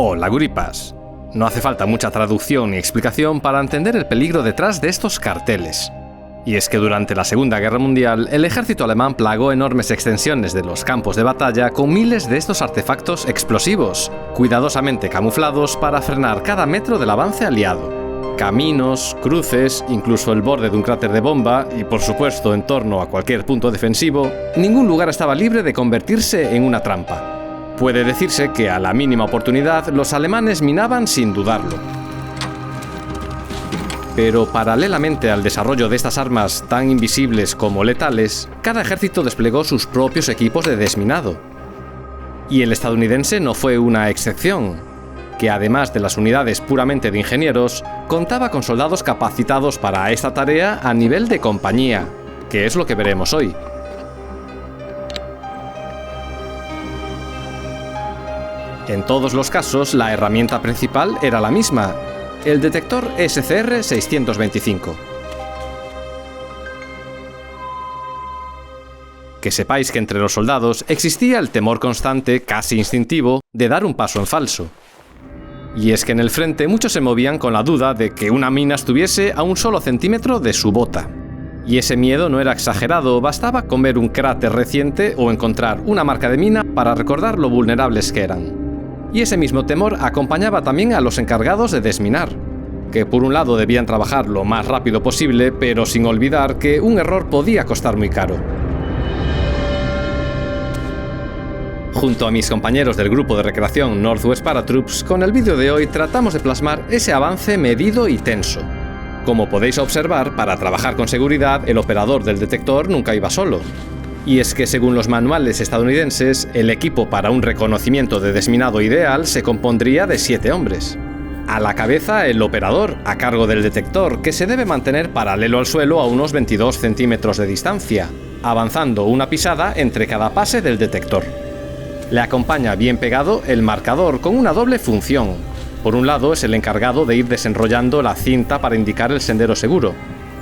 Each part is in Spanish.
Hola, guripas. No hace falta mucha traducción ni explicación para entender el peligro detrás de estos carteles. Y es que durante la Segunda Guerra Mundial, el ejército alemán plagó enormes extensiones de los campos de batalla con miles de estos artefactos explosivos, cuidadosamente camuflados para frenar cada metro del avance aliado. Caminos, cruces, incluso el borde de un cráter de bomba y, por supuesto, en torno a cualquier punto defensivo, ningún lugar estaba libre de convertirse en una trampa. Puede decirse que a la mínima oportunidad los alemanes minaban sin dudarlo. Pero paralelamente al desarrollo de estas armas tan invisibles como letales, cada ejército desplegó sus propios equipos de desminado. Y el estadounidense no fue una excepción, que además de las unidades puramente de ingenieros, contaba con soldados capacitados para esta tarea a nivel de compañía, que es lo que veremos hoy. En todos los casos, la herramienta principal era la misma, el detector SCR-625. Que sepáis que entre los soldados existía el temor constante, casi instintivo, de dar un paso en falso. Y es que en el frente muchos se movían con la duda de que una mina estuviese a un solo centímetro de su bota. Y ese miedo no era exagerado, bastaba con ver un cráter reciente o encontrar una marca de mina para recordar lo vulnerables que eran. Y ese mismo temor acompañaba también a los encargados de desminar, que por un lado debían trabajar lo más rápido posible, pero sin olvidar que un error podía costar muy caro. Junto a mis compañeros del grupo de recreación Northwest Paratroops, con el vídeo de hoy tratamos de plasmar ese avance medido y tenso. Como podéis observar, para trabajar con seguridad, el operador del detector nunca iba solo. Y es que según los manuales estadounidenses, el equipo para un reconocimiento de desminado ideal se compondría de 7 hombres. A la cabeza el operador, a cargo del detector, que se debe mantener paralelo al suelo a unos 22 centímetros de distancia, avanzando una pisada entre cada pase del detector. Le acompaña bien pegado el marcador con una doble función. Por un lado es el encargado de ir desenrollando la cinta para indicar el sendero seguro,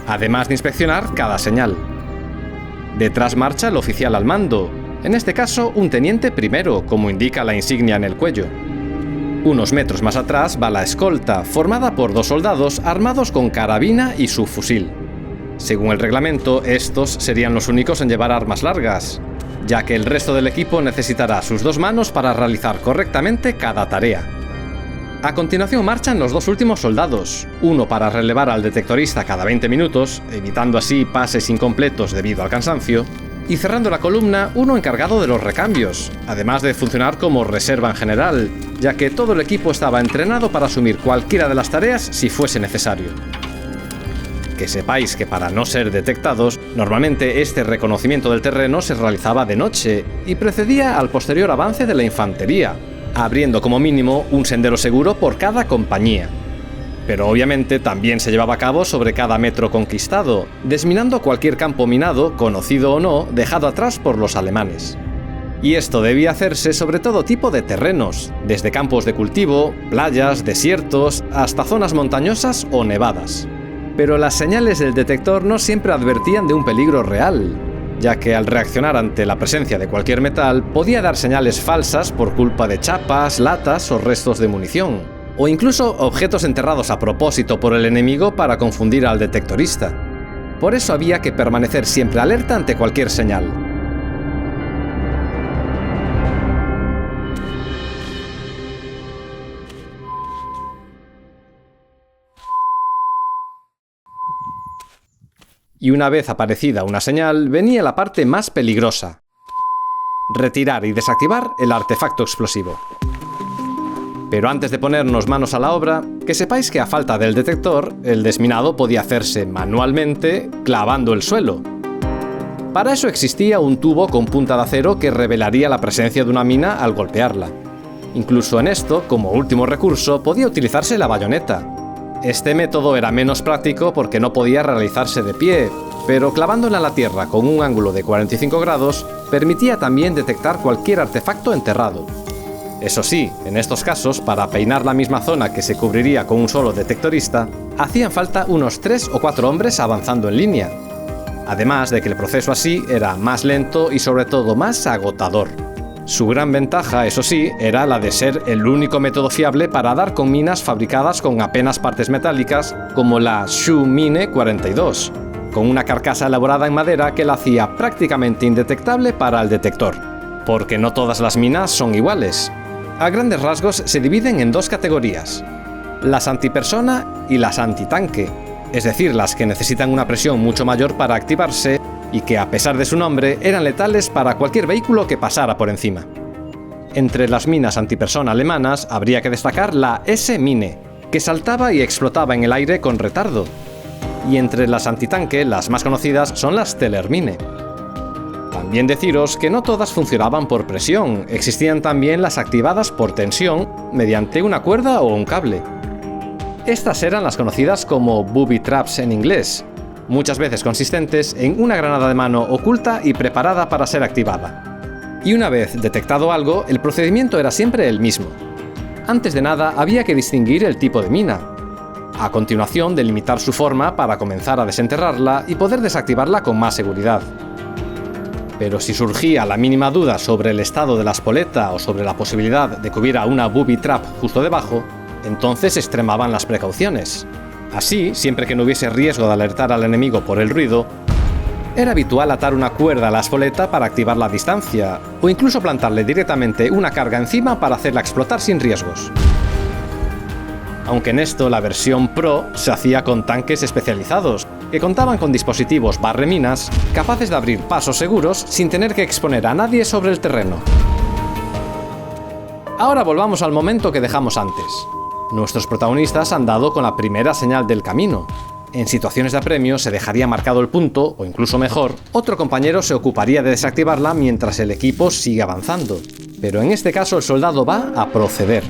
además de inspeccionar cada señal. Detrás marcha el oficial al mando, en este caso un teniente primero, como indica la insignia en el cuello. Unos metros más atrás va la escolta, formada por 2 soldados armados con carabina y subfusil. Según el reglamento, estos serían los únicos en llevar armas largas, ya que el resto del equipo necesitará sus 2 manos para realizar correctamente cada tarea. A continuación marchan los 2 últimos soldados, uno para relevar al detectorista cada 20 minutos, evitando así pases incompletos debido al cansancio, y cerrando la columna uno encargado de los recambios, además de funcionar como reserva en general, ya que todo el equipo estaba entrenado para asumir cualquiera de las tareas si fuese necesario. Que sepáis que para no ser detectados, normalmente este reconocimiento del terreno se realizaba de noche y precedía al posterior avance de la infantería, abriendo como mínimo un sendero seguro por cada compañía. Pero obviamente también se llevaba a cabo sobre cada metro conquistado, desminando cualquier campo minado, conocido o no, dejado atrás por los alemanes. Y esto debía hacerse sobre todo tipo de terrenos, desde campos de cultivo, playas, desiertos, hasta zonas montañosas o nevadas. Pero las señales del detector no siempre advertían de un peligro real, ya que al reaccionar ante la presencia de cualquier metal podía dar señales falsas por culpa de chapas, latas o restos de munición, o incluso objetos enterrados a propósito por el enemigo para confundir al detectorista. Por eso había que permanecer siempre alerta ante cualquier señal. Y una vez aparecida una señal, venía la parte más peligrosa: retirar y desactivar el artefacto explosivo. Pero antes de ponernos manos a la obra, que sepáis que a falta del detector, el desminado podía hacerse manualmente clavando el suelo. Para eso existía un tubo con punta de acero que revelaría la presencia de una mina al golpearla. Incluso en esto, como último recurso, podía utilizarse la bayoneta. Este método era menos práctico porque no podía realizarse de pie, pero clavándola en la tierra con un ángulo de 45 grados permitía también detectar cualquier artefacto enterrado. Eso sí, en estos casos, para peinar la misma zona que se cubriría con un solo detectorista, hacían falta unos 3 o 4 hombres avanzando en línea. Además de que el proceso así era más lento y sobre todo más agotador. Su gran ventaja, eso sí, era la de ser el único método fiable para dar con minas fabricadas con apenas partes metálicas, como la Shu Mine 42, con una carcasa elaborada en madera que la hacía prácticamente indetectable para el detector, porque no todas las minas son iguales. A grandes rasgos se dividen en dos categorías: las antipersona y las antitanque, es decir, las que necesitan una presión mucho mayor para activarse y que, a pesar de su nombre, eran letales para cualquier vehículo que pasara por encima. Entre las minas antipersona alemanas habría que destacar la S-Mine, que saltaba y explotaba en el aire con retardo. Y entre las antitanque, las más conocidas son las Tellermine. También deciros que no todas funcionaban por presión, existían también las activadas por tensión mediante una cuerda o un cable. Estas eran las conocidas como booby traps en inglés, muchas veces consistentes en una granada de mano oculta y preparada para ser activada. Y una vez detectado algo, el procedimiento era siempre el mismo. Antes de nada, había que distinguir el tipo de mina. A continuación, delimitar su forma para comenzar a desenterrarla y poder desactivarla con más seguridad. Pero si surgía la mínima duda sobre el estado de la espoleta o sobre la posibilidad de que hubiera una booby trap justo debajo, entonces se extremaban las precauciones. Así, siempre que no hubiese riesgo de alertar al enemigo por el ruido, era habitual atar una cuerda a la espoleta para activarla a distancia, o incluso plantarle directamente una carga encima para hacerla explotar sin riesgos. Aunque en esto la versión Pro se hacía con tanques especializados, que contaban con dispositivos barreminas capaces de abrir pasos seguros sin tener que exponer a nadie sobre el terreno. Ahora volvamos al momento que dejamos antes. Nuestros protagonistas han dado con la primera señal del camino. En situaciones de apremio se dejaría marcado el punto, o incluso mejor, otro compañero se ocuparía de desactivarla mientras el equipo sigue avanzando. Pero en este caso el soldado va a proceder.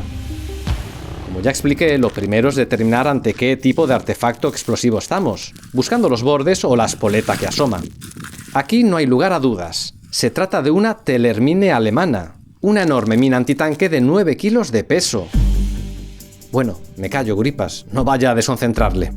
Como ya expliqué, lo primero es determinar ante qué tipo de artefacto explosivo estamos, buscando los bordes o la espoleta que asoma. Aquí no hay lugar a dudas. Se trata de una Tellermine alemana, una enorme mina antitanque de 9 kilos de peso. Bueno, me callo, Gripas, no vaya a desconcentrarle.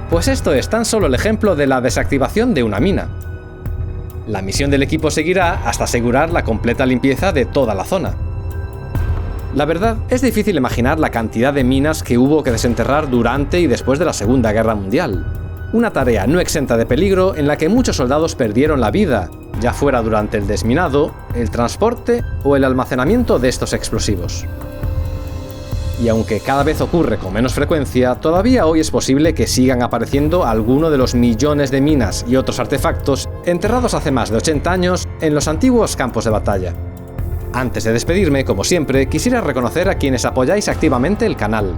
Pues esto es tan solo el ejemplo de la desactivación de una mina. La misión del equipo seguirá hasta asegurar la completa limpieza de toda la zona. La verdad, es difícil imaginar la cantidad de minas que hubo que desenterrar durante y después de la Segunda Guerra Mundial. Una tarea no exenta de peligro en la que muchos soldados perdieron la vida, ya fuera durante el desminado, el transporte o el almacenamiento de estos explosivos. Y aunque cada vez ocurre con menos frecuencia, todavía hoy es posible que sigan apareciendo alguno de los millones de minas y otros artefactos enterrados hace más de 80 años en los antiguos campos de batalla. Antes de despedirme, como siempre, quisiera reconocer a quienes apoyáis activamente el canal.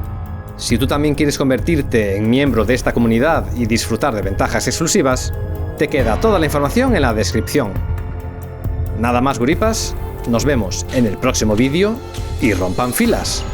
Si tú también quieres convertirte en miembro de esta comunidad y disfrutar de ventajas exclusivas, te queda toda la información en la descripción. Nada más, Guripas, nos vemos en el próximo vídeo y rompan filas.